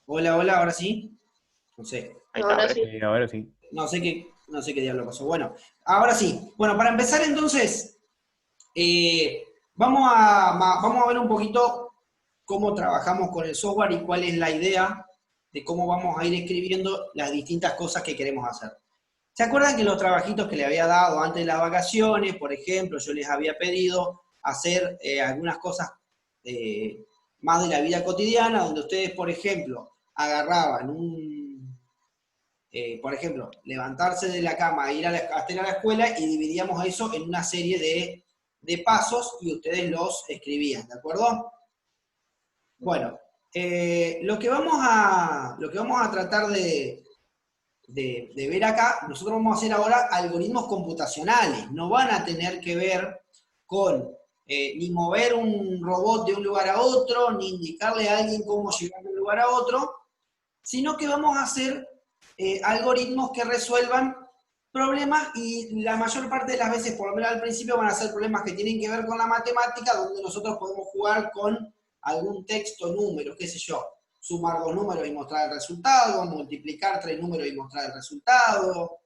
Hola, hola, ahora sí. No sé, Ahí está, Ahora ¿ves? sí. Ahora sí. no sé qué diablo pasó. Bueno, ahora sí. Bueno, para empezar entonces, vamos a ver un poquito cómo trabajamos con el software y cuál es la idea de cómo vamos a ir escribiendo las distintas cosas que queremos hacer. ¿Se acuerdan que los trabajitos que le había dado antes de las vacaciones, por ejemplo, yo les había pedido hacer algunas cosas eh, más de la vida cotidiana, donde ustedes, por ejemplo, agarraban por ejemplo, levantarse de la cama, ir hasta ir a la escuela y dividíamos eso en una serie de pasos y ustedes los escribían, ¿de acuerdo? Bueno, lo que vamos a tratar de ver acá, nosotros vamos a hacer ahora algoritmos computacionales, no van a tener que ver con ni mover un robot de un lugar a otro, ni indicarle a alguien cómo llegar de un lugar a otro, sino que vamos a hacer algoritmos que resuelvan problemas y la mayor parte de las veces, por lo menos al principio, van a ser problemas que tienen que ver con la matemática, donde nosotros podemos jugar con algún texto, números, qué sé yo, sumar dos números y mostrar el resultado, multiplicar tres números y mostrar el resultado,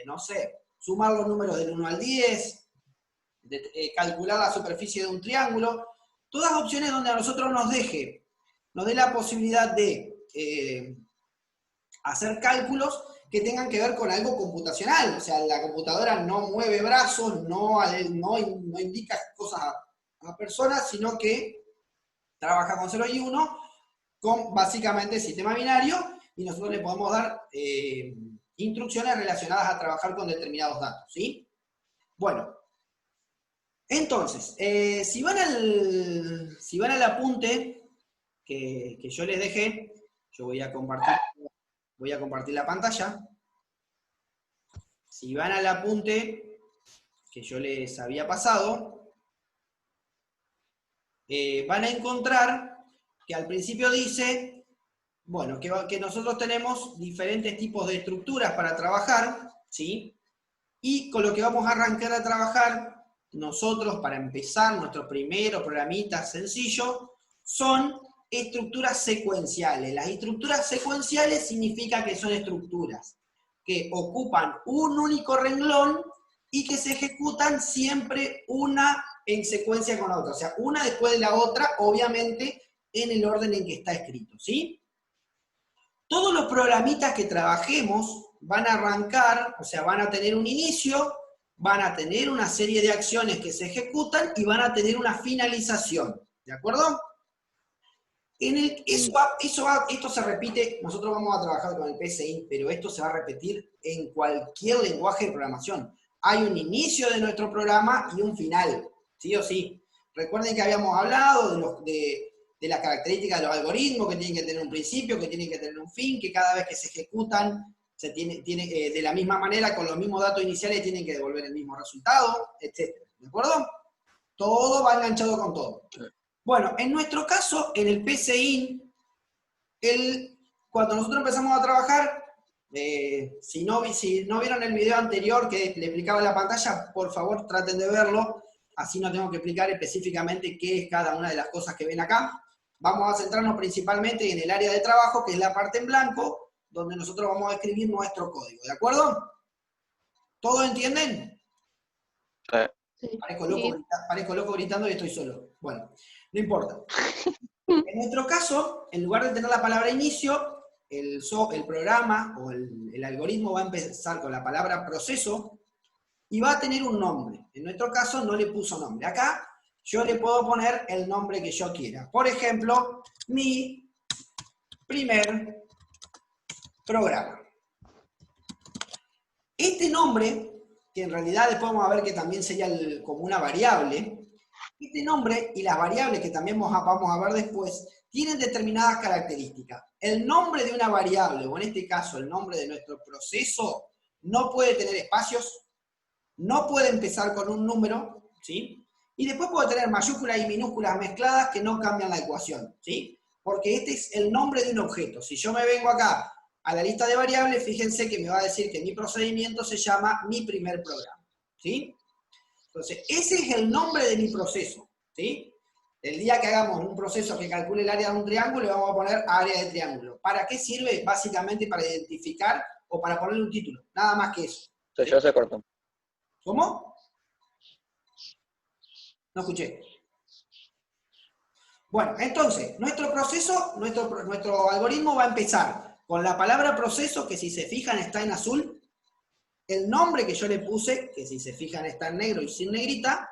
no sé, sumar los números del 1 al 10, calcular la superficie de un triángulo, todas opciones donde a nosotros nos dé la posibilidad de hacer cálculos que tengan que ver con algo computacional. O sea, la computadora no mueve brazos, no indica cosas a personas, sino que trabaja con 0 y 1, con básicamente sistema binario, y nosotros le podemos dar instrucciones relacionadas a trabajar con determinados datos, ¿sí? Bueno, entonces, si van al apunte que yo les dejé, yo voy a compartir la pantalla. Si van al apunte que yo les había pasado, van a encontrar que al principio dice, bueno, que nosotros tenemos diferentes tipos de estructuras para trabajar, ¿sí? Y con lo que vamos a arrancar a trabajar nosotros para empezar nuestro primero programita sencillo son estructuras secuenciales. Las estructuras secuenciales significa que son estructuras que ocupan un único renglón y que se ejecutan siempre una en secuencia con la otra. O sea, una después de la otra, obviamente en el orden en que está escrito, ¿sí? Todos los programitas que trabajemos van a arrancar, o sea, van a tener un inicio, van a tener una serie de acciones que se ejecutan y van a tener una finalización, ¿de acuerdo? Esto se repite, nosotros vamos a trabajar con el PSI, pero esto se va a repetir en cualquier lenguaje de programación. Hay un inicio de nuestro programa y un final, sí o sí. Recuerden que habíamos hablado de las características de los algoritmos, que tienen que tener un principio, que tienen que tener un fin, que cada vez que se ejecutan, de la misma manera, con los mismos datos iniciales, tienen que devolver el mismo resultado, etc. ¿De acuerdo? Todo va enganchado con todo. Bueno, en nuestro caso, en el PCIN, cuando nosotros empezamos a trabajar, si no vieron el video anterior que le explicaba en la pantalla, por favor traten de verlo, así no tengo que explicar específicamente qué es cada una de las cosas que ven acá. Vamos a centrarnos principalmente en el área de trabajo, que es la parte en blanco, donde nosotros vamos a escribir nuestro código, ¿de acuerdo? ¿Todos entienden? Sí. Parezco loco gritando y estoy solo. Bueno, no importa. En nuestro caso, en lugar de tener la palabra inicio, el programa o el algoritmo va a empezar con la palabra proceso y va a tener un nombre. En nuestro caso no le puso nombre. Acá yo le puedo poner el nombre que yo quiera. Por ejemplo, mi primer programa. Este nombre, que en realidad después vamos a ver que también sería como una variable, este nombre y las variables que también vamos a ver después, tienen determinadas características. El nombre de una variable, o en este caso el nombre de nuestro proceso, no puede tener espacios, no puede empezar con un número, ¿sí? Y después puede tener mayúsculas y minúsculas mezcladas que no cambian la ecuación, ¿sí? Porque este es el nombre de un objeto. Si yo me vengo acá a la lista de variables, fíjense que me va a decir que mi procedimiento se llama mi primer programa, ¿sí? Entonces, ese es el nombre de mi proceso, ¿sí? El día que hagamos un proceso que calcule el área de un triángulo, le vamos a poner área de triángulo. ¿Para qué sirve? Básicamente para identificar o para ponerle un título. Nada más que eso. Se ya se cortó. ¿Cómo? No escuché. Bueno, entonces, nuestro proceso, nuestro algoritmo va a empezar con la palabra proceso, que si se fijan está en azul, el nombre que yo le puse, que si se fijan está en negro y sin negrita,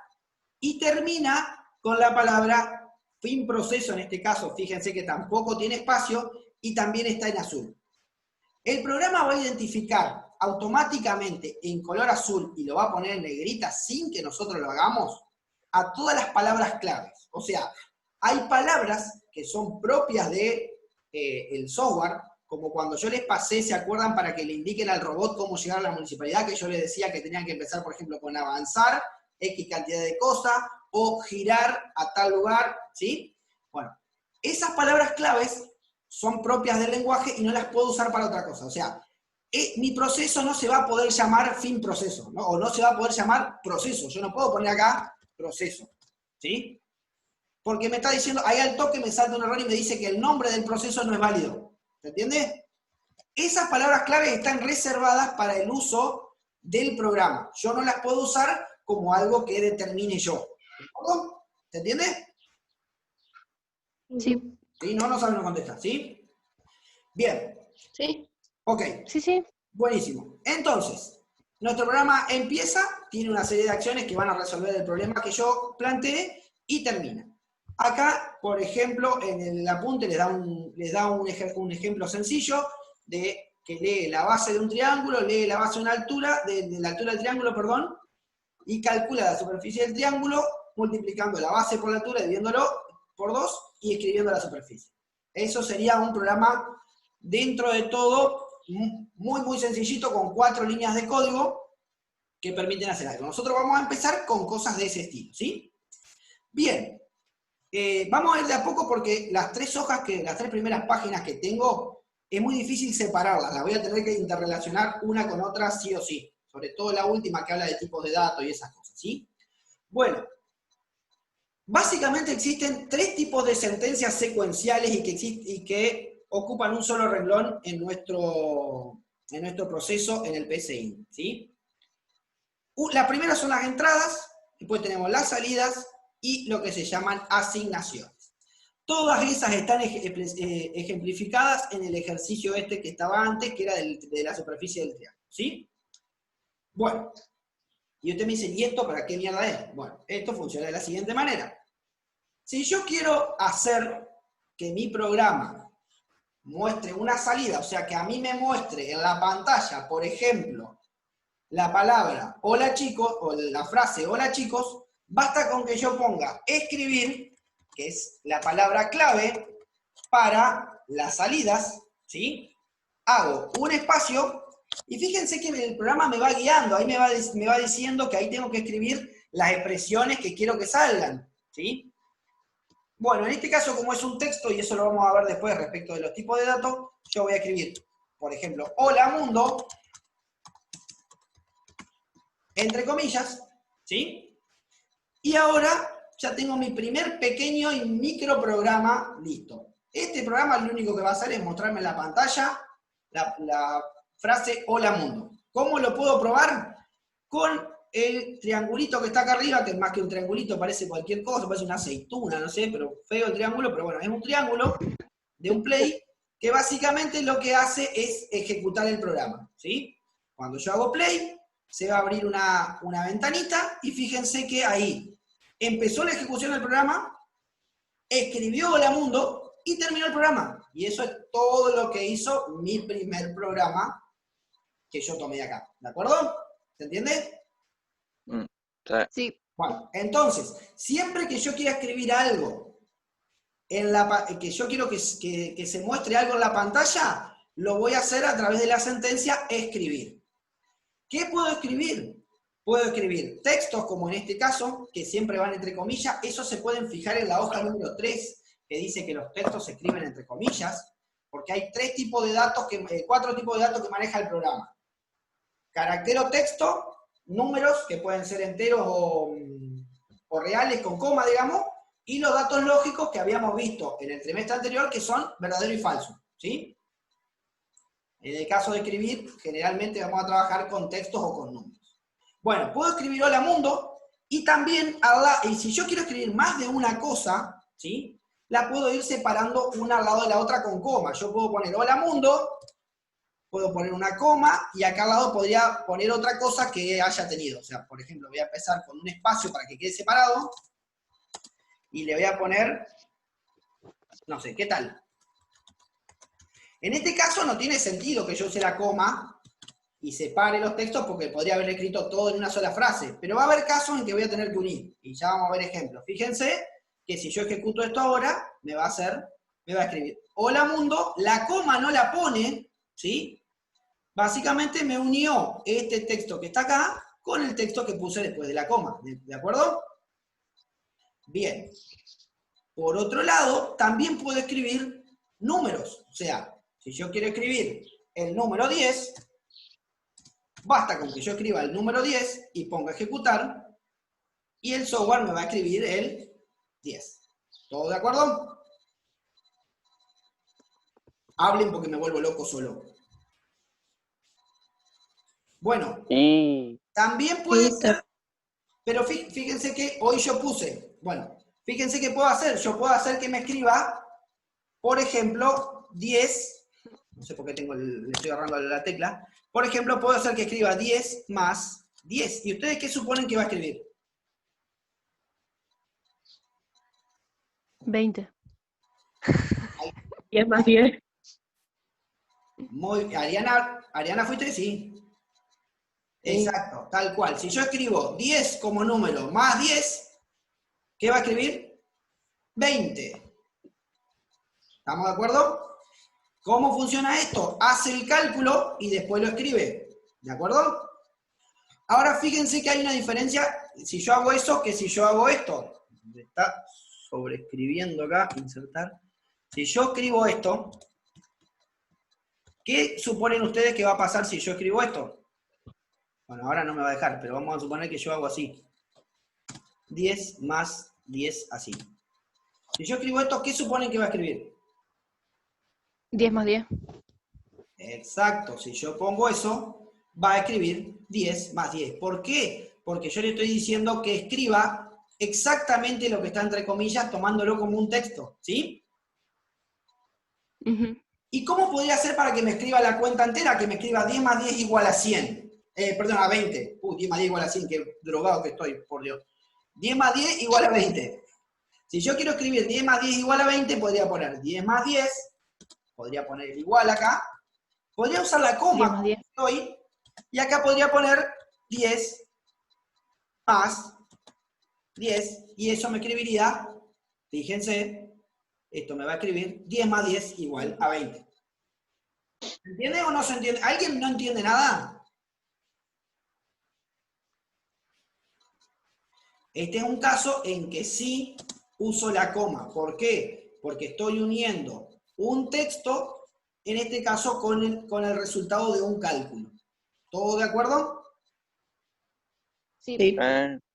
y termina con la palabra fin proceso, en este caso, fíjense que tampoco tiene espacio, y también está en azul. El programa va a identificar automáticamente en color azul, y lo va a poner en negrita sin que nosotros lo hagamos, a todas las palabras claves. O sea, hay palabras que son propias de el software, como cuando yo les pasé, ¿se acuerdan? Para que le indiquen al robot cómo llegar a la municipalidad, que yo les decía que tenían que empezar, por ejemplo, con avanzar, X cantidad de cosas, o girar a tal lugar, ¿sí? Bueno, esas palabras claves son propias del lenguaje y no las puedo usar para otra cosa. O sea, mi proceso no se va a poder llamar fin proceso, ¿no? O no se va a poder llamar proceso. Yo no puedo poner acá proceso, ¿sí? Porque me está diciendo, ahí al toque me salta un error y me dice que el nombre del proceso no es válido. ¿Se entiende? Esas palabras claves están reservadas para el uso del programa. Yo no las puedo usar como algo que determine yo. ¿Se entiende? Sí. ¿Sí? No saben, no contesta, ¿sí? Bien. Sí. Ok. Sí. Buenísimo. Entonces, nuestro programa empieza, tiene una serie de acciones que van a resolver el problema que yo planteé y termina. Acá, por ejemplo, en el apunte les da un ejemplo sencillo de que lee la base de un triángulo, lee la base de una altura, de la altura del triángulo, perdón, y calcula la superficie del triángulo multiplicando la base por la altura, dividiéndolo por 2 y escribiendo la superficie. Eso sería un programa dentro de todo muy sencillito, con 4 líneas de código que permiten hacer algo. Nosotros vamos a empezar con cosas de ese estilo, ¿sí? Bien. Vamos a ir de a poco porque las 3 primeras páginas que tengo, es muy difícil separarlas. Las voy a tener que interrelacionar una con otra sí o sí. Sobre todo la última que habla de tipos de datos y esas cosas, ¿sí? Bueno, básicamente existen 3 tipos de sentencias secuenciales y que ocupan un solo renglón en nuestro proceso en el PSI, ¿sí? La primera son las entradas, después tenemos las salidas y lo que se llaman asignaciones. Todas esas están ejemplificadas en el ejercicio este que estaba antes, que era de la superficie del triángulo, ¿sí? Bueno, y usted me dice, ¿y esto para qué mierda es? Bueno, esto funciona de la siguiente manera. Si yo quiero hacer que mi programa muestre una salida, o sea, que a mí me muestre en la pantalla, por ejemplo, la palabra hola chicos, o la frase hola chicos, basta con que yo ponga escribir, que es la palabra clave para las salidas, ¿sí? Hago un espacio, y fíjense que el programa me va guiando, ahí me va diciendo que ahí tengo que escribir las expresiones que quiero que salgan, ¿sí? Bueno, en este caso, como es un texto, y eso lo vamos a ver después respecto de los tipos de datos, yo voy a escribir, por ejemplo, hola mundo, entre comillas, ¿sí? Y ahora ya tengo mi primer pequeño y micro programa listo. Este programa lo único que va a hacer es mostrarme en la pantalla la frase hola mundo. ¿Cómo lo puedo probar? Con el triangulito que está acá arriba, que más que un triangulito parece cualquier cosa, parece una aceituna, no sé, pero feo el triángulo, pero bueno, es un triángulo de un play que básicamente lo que hace es ejecutar el programa, ¿sí? Cuando yo hago play, se va a abrir una ventanita y fíjense que ahí empezó la ejecución del programa, escribió hola mundo y terminó el programa. Y eso es todo lo que hizo mi primer programa que yo tomé acá. ¿De acuerdo? ¿Se entiende? Sí. Bueno, entonces, siempre que yo quiera escribir algo, que yo quiero que se muestre algo en la pantalla, lo voy a hacer a través de la sentencia escribir. ¿Qué puedo escribir? Puedo escribir textos, como en este caso, que siempre van entre comillas. Eso se pueden fijar en la hoja número 3, que dice que los textos se escriben entre comillas, porque hay 4 tipos de datos que maneja el programa. Carácter o texto, números, que pueden ser enteros o reales con coma, digamos, y los datos lógicos que habíamos visto en el trimestre anterior, que son verdadero y falso, ¿sí? En el caso de escribir, generalmente vamos a trabajar con textos o con números. Bueno, puedo escribir hola mundo, y también, y si yo quiero escribir más de una cosa, ¿sí? La puedo ir separando una al lado de la otra con coma. Yo puedo poner hola mundo, puedo poner una coma, y acá al lado podría poner otra cosa que haya tenido. O sea, por ejemplo, voy a empezar con un espacio para que quede separado, y le voy a poner, no sé, ¿qué tal? En este caso no tiene sentido que yo use la coma y separe los textos porque podría haber escrito todo en una sola frase, pero va a haber casos en que voy a tener que unir, y ya vamos a ver ejemplos. Fíjense que si yo ejecuto esto ahora, me va a escribir hola mundo, la coma no la pone, ¿sí? Básicamente me unió este texto que está acá con el texto que puse después de la coma, ¿de acuerdo? Bien. Por otro lado, también puedo escribir números, o sea, si yo quiero escribir el número 10, basta con que yo escriba el número 10 y ponga ejecutar, y el software me va a escribir el 10. ¿Todo de acuerdo? Hablen porque me vuelvo loco solo. Bueno, también puede ser, pero fíjense que hoy yo puse, bueno, fíjense que puedo hacer, yo puedo hacer que me escriba, por ejemplo, 10, no sé por qué le estoy agarrando la tecla, por ejemplo, puedo hacer que escriba 10 más 10. ¿Y ustedes qué suponen que va a escribir? 20. 10 más 10. Ariana, ¿fuiste? Sí. Exacto, tal cual. Si yo escribo 10 como número más 10, ¿qué va a escribir? 20. ¿Estamos de acuerdo? ¿Cómo funciona esto? Hace el cálculo y después lo escribe. ¿De acuerdo? Ahora fíjense que hay una diferencia si yo hago eso que si yo hago esto. Está sobreescribiendo acá, insertar. Si yo escribo esto, ¿qué suponen ustedes que va a pasar si yo escribo esto? Bueno, ahora no me va a dejar, pero vamos a suponer que yo hago así. 10 más 10 así. Si yo escribo esto, ¿qué suponen que va a escribir? 10 más 10. Exacto, si yo pongo eso, va a escribir 10 más 10. ¿Por qué? Porque yo le estoy diciendo que escriba exactamente lo que está entre comillas, tomándolo como un texto, ¿sí? ¿Y cómo podría hacer para que me escriba la cuenta entera? Que me escriba 10 más 10 igual a 100. Perdón, a 20. 10 más 10 igual a 100, qué drogado que estoy, por Dios. 10 más 10 igual a 20. Si yo quiero escribir 10 más 10 igual a 20, podría poner 10 más 10, podría poner el igual acá, podría usar la coma como estoy, y acá podría poner 10 más 10, y eso me escribiría, fíjense, esto me va a escribir 10 más 10 igual a 20. ¿Se entiende o no se entiende? ¿Alguien no entiende nada? Este es un caso en que sí uso la coma. ¿Por qué? Porque estoy uniendo un texto, en este caso con el resultado de un cálculo. ¿Todo de acuerdo? Sí.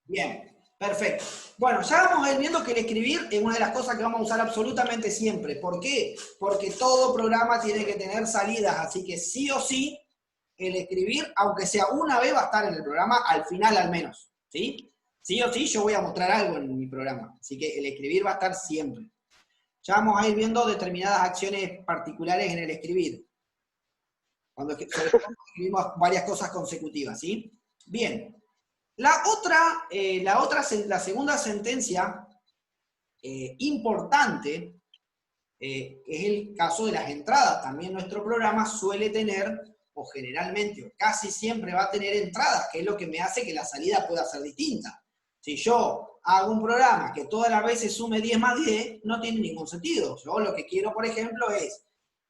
Bien, perfecto. Bueno, ya vamos a ir viendo que el escribir es una de las cosas que vamos a usar absolutamente siempre. ¿Por qué? Porque todo programa tiene que tener salidas, así que sí o sí, el escribir, aunque sea una vez, va a estar en el programa, al final al menos, ¿sí? Sí o sí, yo voy a mostrar algo en mi programa, así que el escribir va a estar siempre. Ya vamos a ir viendo determinadas acciones particulares en el escribir. Cuando escribimos varias cosas consecutivas, ¿sí? Bien. La segunda sentencia importante es el caso de las entradas. También nuestro programa suele tener, o generalmente, o casi siempre va a tener entradas, que es lo que me hace que la salida pueda ser distinta. Si yo hago un programa que todas las veces sume 10 más 10, no tiene ningún sentido. Yo lo que quiero, por ejemplo, es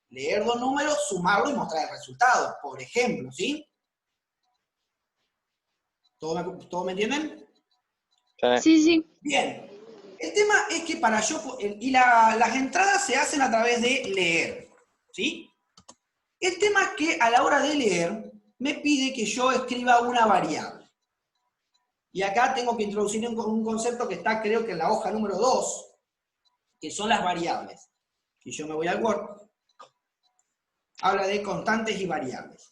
leer dos números, sumarlo y mostrar el resultado, por ejemplo, ¿sí? ¿Todo me entienden? Sí, sí. Bien. El tema es que las entradas se hacen a través de leer, ¿sí? El tema es que a la hora de leer me pide que yo escriba una variable. Y acá tengo que introducir un concepto que está, creo que en la hoja número 2, que son las variables. Si yo me voy al Word, habla de constantes y variables.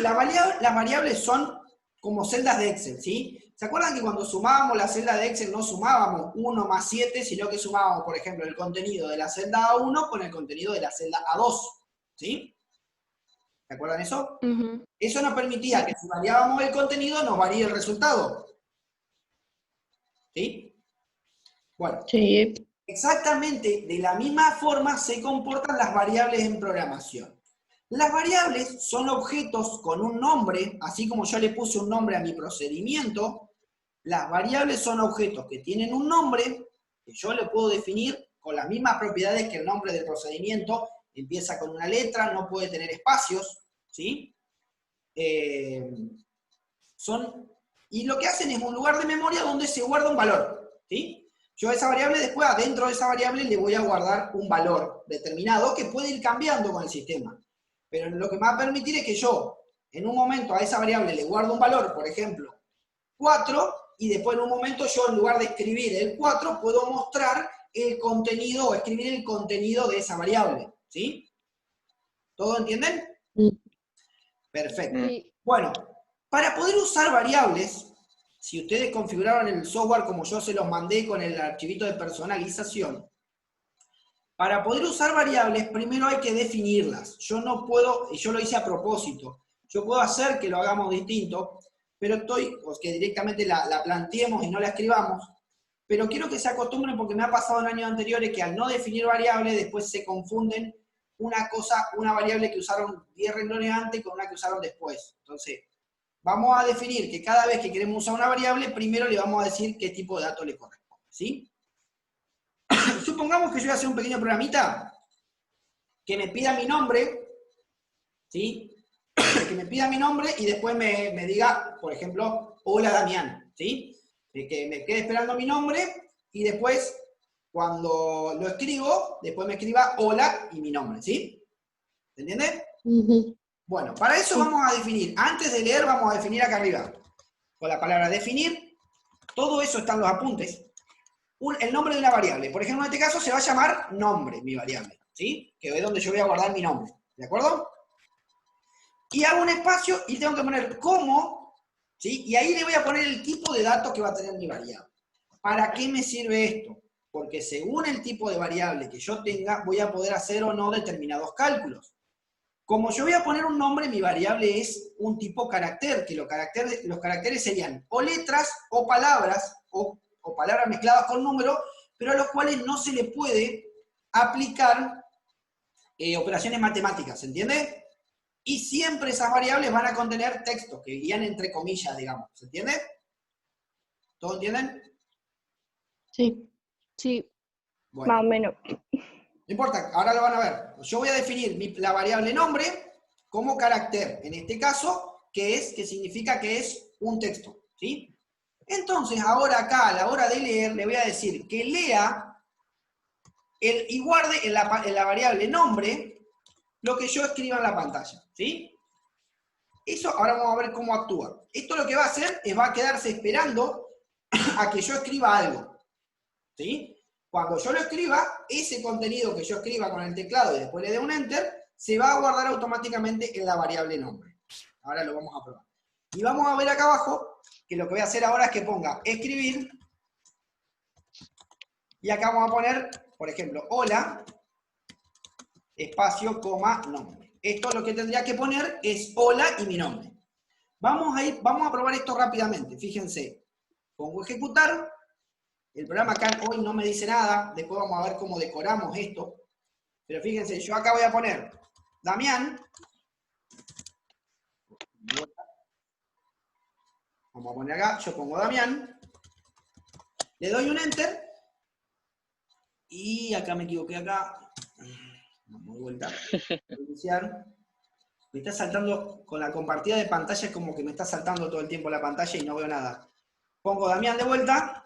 Las variables son como celdas de Excel, ¿sí? ¿Se acuerdan que cuando sumábamos la celda de Excel no sumábamos 1 más 7, sino que sumábamos, por ejemplo, el contenido de la celda A1 con el contenido de la celda A2, ¿sí? ¿Se acuerdan eso? Eso nos permitía que si variábamos el contenido nos varía el resultado. ¿Sí? Bueno, Sí. exactamente de la misma forma se comportan las variables en programación. Las variables son objetos con un nombre, así como yo le puse un nombre a mi procedimiento. Las variables son objetos que tienen un nombre, que yo le puedo definir con las mismas propiedades que el nombre del procedimiento. Empieza con una letra, no puede tener espacios, ¿sí? Y lo que hacen es un lugar de memoria donde se guarda un valor, ¿sí? Yo a esa variable después, adentro de esa variable, le voy a guardar un valor determinado que puede ir cambiando con el sistema. Pero lo que me va a permitir es que yo, en un momento a esa variable le guardo un valor, por ejemplo, 4, y después en un momento yo, en lugar de escribir el 4, puedo mostrar el contenido o escribir el contenido de esa variable, ¿sí? ¿Todo entienden? Sí. Perfecto. Sí. Bueno, para poder usar variables, si ustedes configuraron el software como yo se los mandé con el archivito de personalización, para poder usar variables, primero hay que definirlas. Yo no puedo, y yo lo hice a propósito, yo puedo hacer que lo hagamos distinto, pero o que directamente la planteemos y no la escribamos, pero quiero que se acostumbren porque me ha pasado en años anteriores que al no definir variables, después se confunden una variable que usaron 10 renglones antes con una que usaron después. Entonces, vamos a definir que cada vez que queremos usar una variable, primero le vamos a decir qué tipo de dato le corresponde, ¿sí? Supongamos que yo voy a hacer un pequeño programita que me pida mi nombre, ¿sí? Que me pida mi nombre y después me diga, por ejemplo, hola Damián, ¿sí? Que me quede esperando mi nombre y después, cuando lo escribo, después me escriba hola y mi nombre, ¿sí? ¿Se entiende? Bueno, para eso vamos a definir, antes de leer vamos a definir acá arriba, con la palabra definir, todo eso está en los apuntes, el nombre de una variable. Por ejemplo, en este caso se va a llamar nombre, mi variable, ¿sí? Que es donde yo voy a guardar mi nombre, ¿de acuerdo? Y hago un espacio y tengo que poner como, ¿sí? Y ahí le voy a poner el tipo de datos que va a tener mi variable. ¿Para qué me sirve esto? Porque según el tipo de variable que yo tenga, voy a poder hacer o no determinados cálculos. Como yo voy a poner un nombre, mi variable es un tipo carácter, que los caracteres serían o letras o palabras mezcladas con números, pero a los cuales no se le puede aplicar operaciones matemáticas, ¿se entiende? Y siempre esas variables van a contener textos, que irían entre comillas, digamos, ¿se entiende? ¿Todos entienden? Sí. Sí. Bueno. Más o menos. No importa, ahora lo van a ver. Yo voy a definir la variable nombre como carácter, en este caso, que significa que es un texto, ¿sí? Entonces, ahora acá, a la hora de leer, le voy a decir que lea y guarde en la variable nombre lo que yo escriba en la pantalla, ¿sí? Eso, ahora vamos a ver cómo actúa. Esto lo que va a hacer es va a quedarse esperando a que yo escriba algo, ¿sí? Cuando yo lo escriba, ese contenido que yo escriba con el teclado y después le dé un Enter, se va a guardar automáticamente en la variable nombre. Ahora lo vamos a probar. Y vamos a ver acá abajo, que lo que voy a hacer ahora es que ponga escribir, y acá vamos a poner, por ejemplo, hola, espacio, coma, nombre. Esto lo que tendría que poner es hola y mi nombre. Vamos a probar esto rápidamente. Fíjense, pongo ejecutar. El programa acá hoy no me dice nada, después vamos a ver cómo decoramos esto. Pero fíjense, yo acá voy a poner Damián. Vamos a poner acá, yo pongo Damián. Le doy un Enter. Y acá me equivoqué acá. Vamos de vuelta. Iniciar. Me está saltando, con la compartida de pantalla es como que me está saltando todo el tiempo la pantalla y no veo nada. Pongo Damián de vuelta.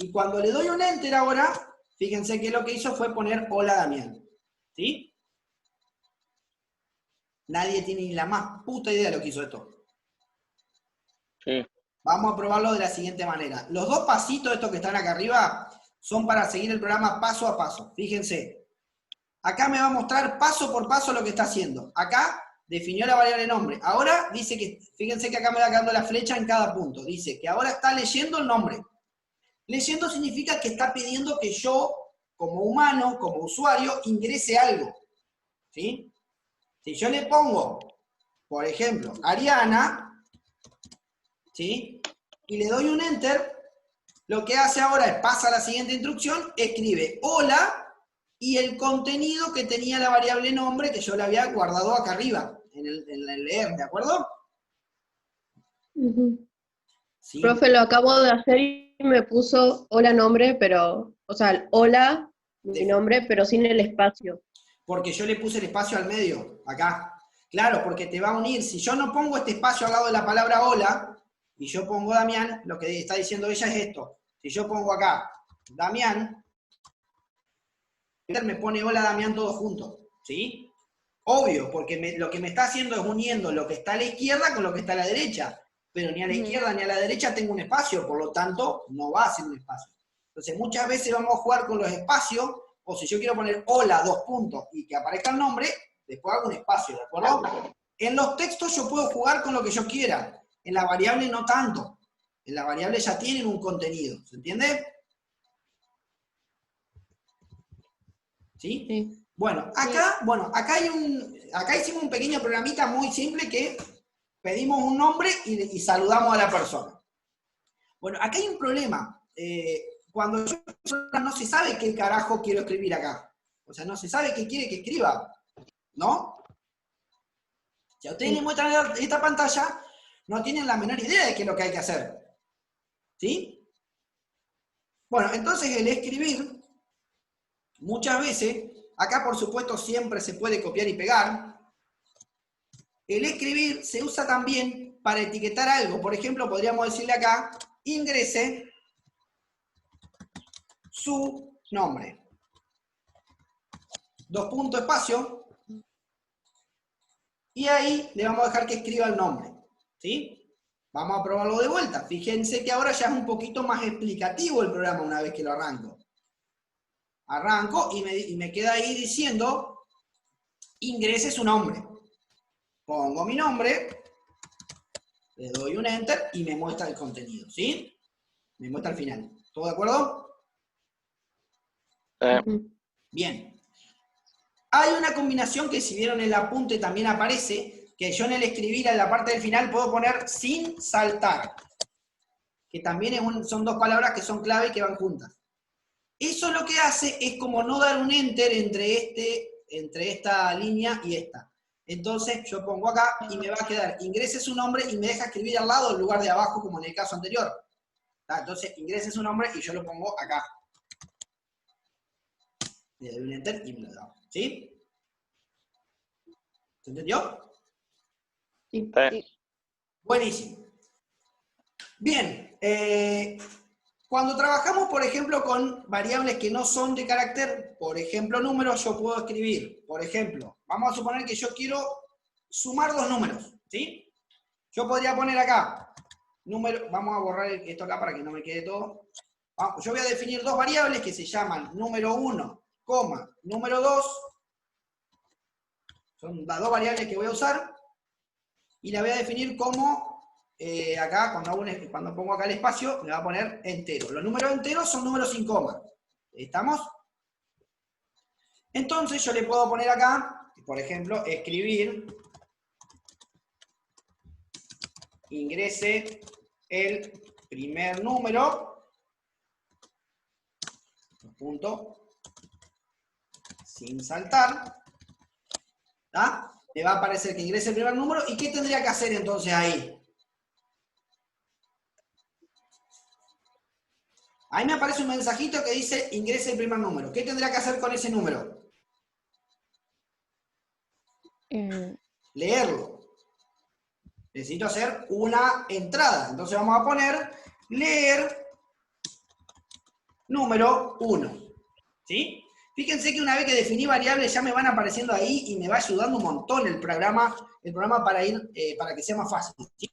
Y cuando le doy un Enter ahora, fíjense que lo que hizo fue poner hola Damián. ¿Sí? Nadie tiene ni la más puta idea de lo que hizo esto. Sí. Vamos a probarlo de la siguiente manera. Los dos pasitos estos que están acá arriba son para seguir el programa paso a paso. Fíjense. Acá me va a mostrar paso por paso lo que está haciendo. Acá definió la variable nombre. Ahora dice que, fíjense que acá me va quedando la flecha en cada punto. Dice que ahora está leyendo el nombre. Leyendo significa que está pidiendo que yo, como humano, como usuario, ingrese algo. ¿Sí? Si yo le pongo, por ejemplo, Ariana, ¿sí? Y le doy un Enter, lo que hace ahora es pasa a la siguiente instrucción, escribe hola y el contenido que tenía la variable nombre que yo le había guardado acá arriba, en el leer, ¿de acuerdo? ¿Sí? Profe, lo acabo de hacer y me puso hola nombre, pero, o sea, hola, mi nombre, pero sin el espacio. Porque yo le puse el espacio al medio, acá. Claro, porque te va a unir. Si yo no pongo este espacio al lado de la palabra hola, y yo pongo Damián, lo que está diciendo ella es esto. Si yo pongo acá Damián, me pone hola Damián todo junto, ¿sí? Obvio, porque lo que me está haciendo es uniendo lo que está a la izquierda con lo que está a la derecha. Pero ni a la izquierda ni a la derecha tengo un espacio, por lo tanto, no va a ser un espacio. Entonces, muchas veces vamos a jugar con los espacios, o si yo quiero poner hola, 2 puntos, y que aparezca el nombre, después hago un espacio, ¿de acuerdo? En los textos yo puedo jugar con lo que yo quiera, en la variable no tanto. En la variable ya tienen un contenido, ¿se entiende? ¿Sí? Sí. Bueno, acá hicimos un pequeño programita muy simple que pedimos un nombre y saludamos a la persona. Bueno, acá hay un problema. Cuando no se sabe qué carajo quiero escribir acá. O sea, no se sabe qué quiere que escriba. ¿No? Si a ustedes les muestran esta pantalla, no tienen la menor idea de qué es lo que hay que hacer. ¿Sí? Bueno, entonces el escribir, muchas veces, acá por supuesto siempre se puede copiar y pegar. El escribir se usa también para etiquetar algo. Por ejemplo, podríamos decirle acá, ingrese su nombre. 2 puntos, espacio. Y ahí le vamos a dejar que escriba el nombre. ¿Sí? Vamos a probarlo de vuelta. Fíjense que ahora ya es un poquito más explicativo el programa una vez que lo arranco. Arranco y me queda ahí diciendo, ingrese su nombre. Pongo mi nombre, le doy un Enter y me muestra el contenido. ¿Sí? Me muestra el final. ¿Todo de acuerdo? Bien. Hay una combinación que si vieron el apunte también aparece, que yo en el escribir en la parte del final puedo poner sin saltar. Que también son 2 palabras que son clave y que van juntas. Eso lo que hace es como no dar un enter entre esta línea y esta. Entonces yo pongo acá y me va a quedar ingrese su nombre y me deja escribir al lado en lugar de abajo como en el caso anterior. Entonces ingrese su nombre y yo lo pongo acá. Le doy un enter y me lo da. ¿Sí? ¿Se entendió? Sí. Buenísimo. Bien. Cuando trabajamos, por ejemplo, con variables que no son de carácter, por ejemplo, números, yo puedo escribir, por ejemplo, vamos a suponer que yo quiero sumar 2 números, ¿sí? Yo podría poner acá, número, vamos a borrar esto acá para que no me quede todo. Yo voy a definir 2 variables que se llaman número 1, número 2. Son las 2 variables que voy a usar. Y la voy a definir como... acá, cuando pongo acá el espacio, me va a poner entero. Los números enteros son números sin coma. ¿Estamos? Entonces yo le puedo poner acá, por ejemplo, escribir, ingrese el primer número, punto, sin saltar. ¿Está? Le va a aparecer que ingrese el primer número. ¿Y qué tendría que hacer entonces ahí? Ahí me aparece un mensajito que dice ingrese el primer número. ¿Qué tendrá que hacer con ese número? Leerlo. Necesito hacer una entrada. Entonces vamos a poner leer número 1. ¿Sí? Fíjense que una vez que definí variables ya me van apareciendo ahí y me va ayudando un montón el programa para que sea más fácil. ¿Sí?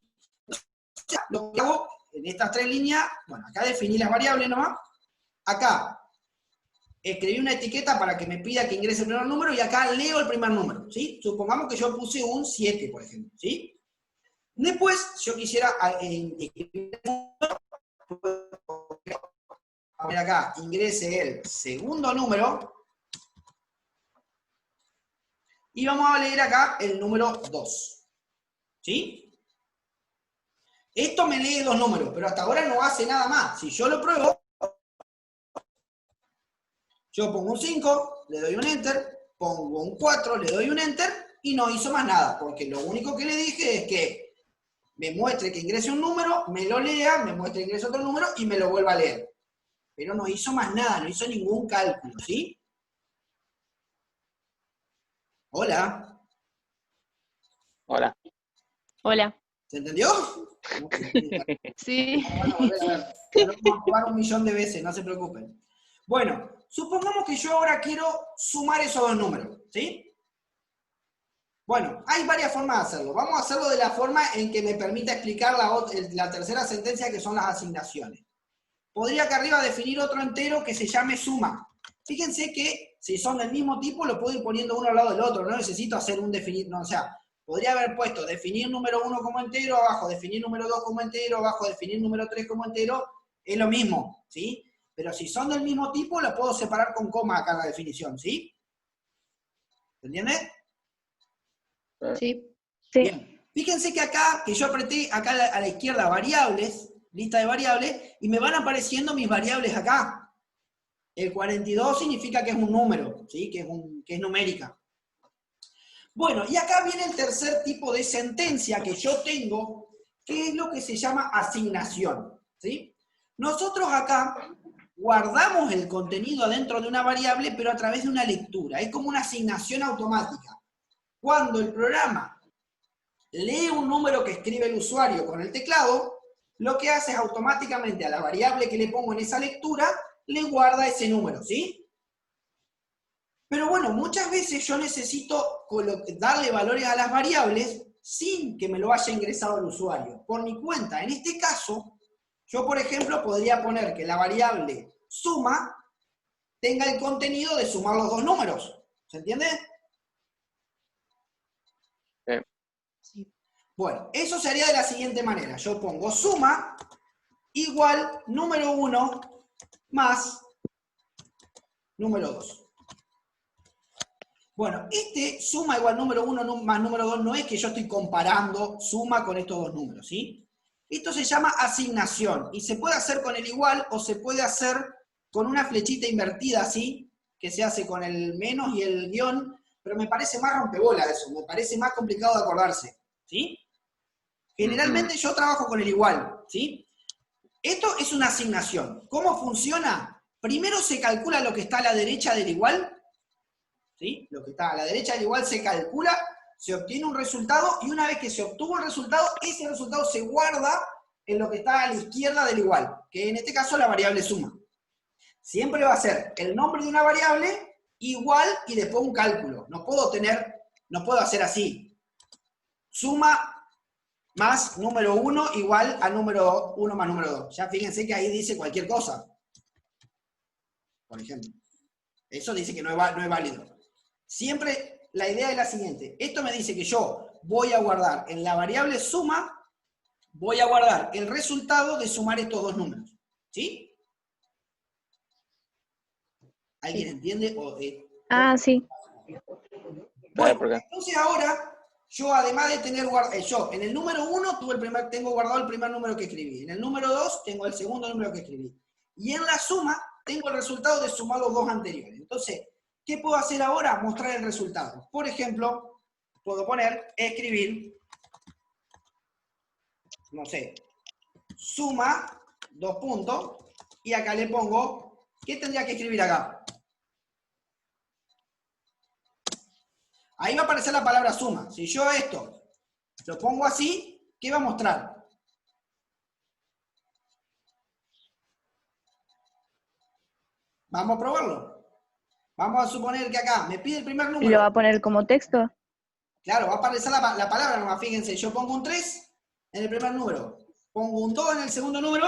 Lo que hago en estas 3 líneas, bueno, acá definí las variables nomás, acá escribí una etiqueta para que me pida que ingrese el primer número y acá leo el primer número, ¿sí? Supongamos que yo puse un 7, por ejemplo, ¿sí? Después, yo quisiera escribir, a ver acá, ingrese el segundo número, y vamos a leer acá el número 2, ¿sí? Esto me lee 2 números, pero hasta ahora no hace nada más. Si yo lo pruebo, yo pongo un 5, le doy un Enter, pongo un 4, le doy un Enter, y no hizo más nada, porque lo único que le dije es que me muestre que ingrese un número, me lo lea, me muestre que ingrese otro número, y me lo vuelva a leer. Pero no hizo más nada, no hizo ningún cálculo, ¿sí? Hola. Hola. Hola. ¿Se entendió? Sí. Bueno, volver a ver. Ya lo vamos a probar 1.000.000 de veces, no se preocupen. Bueno, supongamos que yo ahora quiero sumar esos 2 números, ¿sí? Bueno, hay varias formas de hacerlo. Vamos a hacerlo de la forma en que me permita explicar la tercera sentencia, que son las asignaciones. Podría acá arriba definir otro entero que se llame suma. Fíjense que si son del mismo tipo, lo puedo ir poniendo uno al lado del otro. No necesito hacer un definir, no, o sea, podría haber puesto definir número 1 como entero, abajo definir número 2 como entero, abajo definir número 3 como entero. Es lo mismo, ¿sí? Pero si son del mismo tipo, lo puedo separar con coma acá en la definición, ¿sí? ¿Se entiende? Sí. Bien. Fíjense que acá, que yo apreté acá a la izquierda variables, lista de variables, y me van apareciendo mis variables acá. El 42 significa que es un número, ¿sí? Que es numérica. Bueno, y acá viene el tercer tipo de sentencia que yo tengo, que es lo que se llama asignación, ¿sí? Nosotros acá guardamos el contenido dentro de una variable, pero a través de una lectura. Es como una asignación automática. Cuando el programa lee un número que escribe el usuario con el teclado, lo que hace es automáticamente a la variable que le pongo en esa lectura, le guarda ese número, ¿sí? Pero bueno, muchas veces yo necesito darle valores a las variables sin que me lo haya ingresado el usuario, por mi cuenta. En este caso, yo por ejemplo podría poner que la variable suma tenga el contenido de sumar los 2 números. ¿Se entiende? Sí. Bueno, eso se haría de la siguiente manera. Yo pongo suma igual número 1 más número 2. Bueno, este suma igual número 1 más número 2 no es que yo estoy comparando suma con estos 2 números, ¿sí? Esto se llama asignación y se puede hacer con el igual o se puede hacer con una flechita invertida así, que se hace con el menos y el guión, pero me parece más rompebola eso, me parece más complicado de acordarse, ¿sí? Generalmente yo trabajo con el igual, ¿sí? Esto es una asignación. ¿Cómo funciona? Primero se calcula lo que está a la derecha del igual, ¿sí? Lo que está a la derecha del igual se calcula, se obtiene un resultado, y una vez que se obtuvo el resultado, ese resultado se guarda en lo que está a la izquierda del igual, que en este caso es la variable suma. Siempre va a ser el nombre de una variable igual y después un cálculo. No puedo hacer así. Suma más número 1 igual a número 1 más número 2. Ya fíjense que ahí dice cualquier cosa. Por ejemplo. Eso dice que no es válido. Siempre la idea es la siguiente. Esto me dice que yo voy a guardar en la variable suma, voy a guardar el resultado de sumar estos 2 números. ¿Sí? ¿Alguien entiende? Sí. Bueno, entonces ahora, yo además de tener yo en el número 1 tengo guardado el primer número que escribí. En el número 2 tengo el segundo número que escribí. Y en la suma tengo el resultado de sumar los 2 anteriores. Entonces, ¿qué puedo hacer ahora? Mostrar el resultado. Por ejemplo, puedo escribir, no sé, suma, 2 puntos, y acá le pongo, ¿qué tendría que escribir acá? Ahí va a aparecer la palabra suma. Si yo esto lo pongo así, ¿qué va a mostrar? Vamos a probarlo. Vamos a suponer que acá me pide el primer número. ¿Y lo va a poner como texto? Claro, va a aparecer la palabra nomás. Fíjense, yo pongo un 3 en el primer número. Pongo un 2 en el segundo número.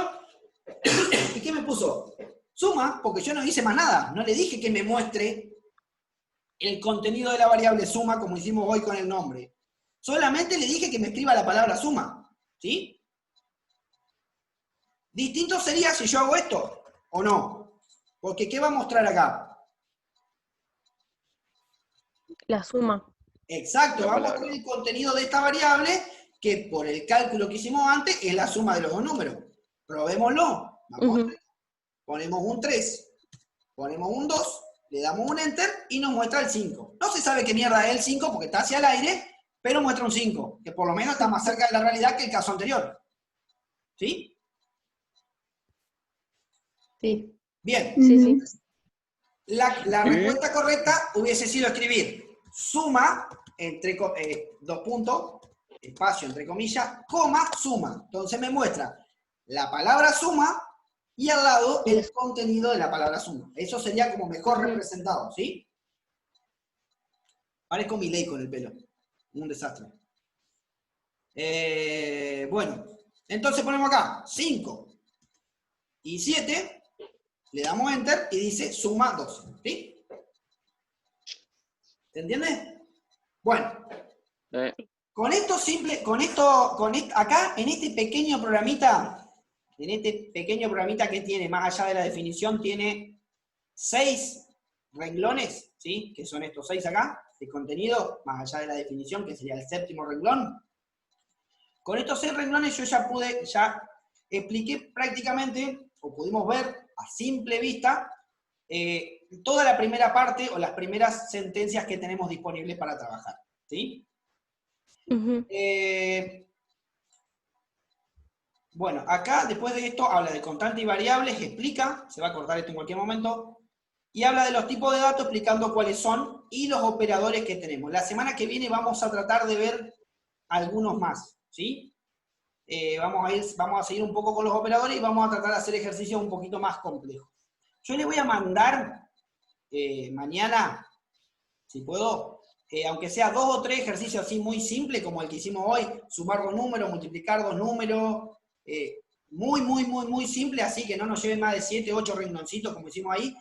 ¿Y qué me puso? Suma, porque yo no hice más nada, no le dije que me muestre el contenido de la variable suma como hicimos hoy con el nombre. Solamente le dije que me escriba la palabra suma, ¿sí? Distinto sería si yo hago esto, ¿o no? Porque ¿qué va a mostrar acá? La suma. Exacto, La va a palabra. mostrar el contenido de esta variable, que por el cálculo que hicimos antes, es la suma de los dos números. Probémoslo. Vamos, Ujú. ponemos un 3, ponemos un 2, le damos un enter y nos muestra el 5. No se sabe qué mierda es el 5 porque está hacia el aire, pero muestra un 5, que por lo menos está más cerca de la realidad que el caso anterior. ¿Sí? Sí. Bien. Sí, sí. La respuesta correcta hubiese sido escribir suma, entre dos puntos, espacio entre comillas, coma, suma. Entonces me muestra la palabra suma y al lado el contenido de la palabra suma. Eso sería como mejor representado, ¿sí? Parezco Milei con el pelo. Un desastre. Bueno, entonces ponemos acá 5 y 7, le damos enter y dice suma 12, ¿sí? ¿Se entiende? Bueno, con esto simple, acá en este pequeño programita que tiene, más allá de la definición, tiene 6 renglones, ¿sí? Que son estos 6 acá, de contenido, más allá de la definición, que sería el 7º renglón. Con estos 6 renglones yo ya expliqué prácticamente, o pudimos ver a simple vista, toda la primera parte o las primeras sentencias que tenemos disponibles para trabajar, ¿sí? Bueno, acá después de esto habla de constante y variables, explica, se va a cortar esto en cualquier momento, y habla de los tipos de datos explicando cuáles son y los operadores que tenemos. La semana que viene vamos a tratar de ver algunos más, ¿sí? Vamos a seguir un poco con los operadores y vamos a tratar de hacer ejercicios un poquito más complejos. Yo le voy a mandar mañana, si puedo, aunque sea 2 o 3 ejercicios así muy simples como el que hicimos hoy, sumar 2 números, multiplicar 2 números, muy simple, así que no nos lleven más de 7, 8 rengloncitos como hicimos ahí,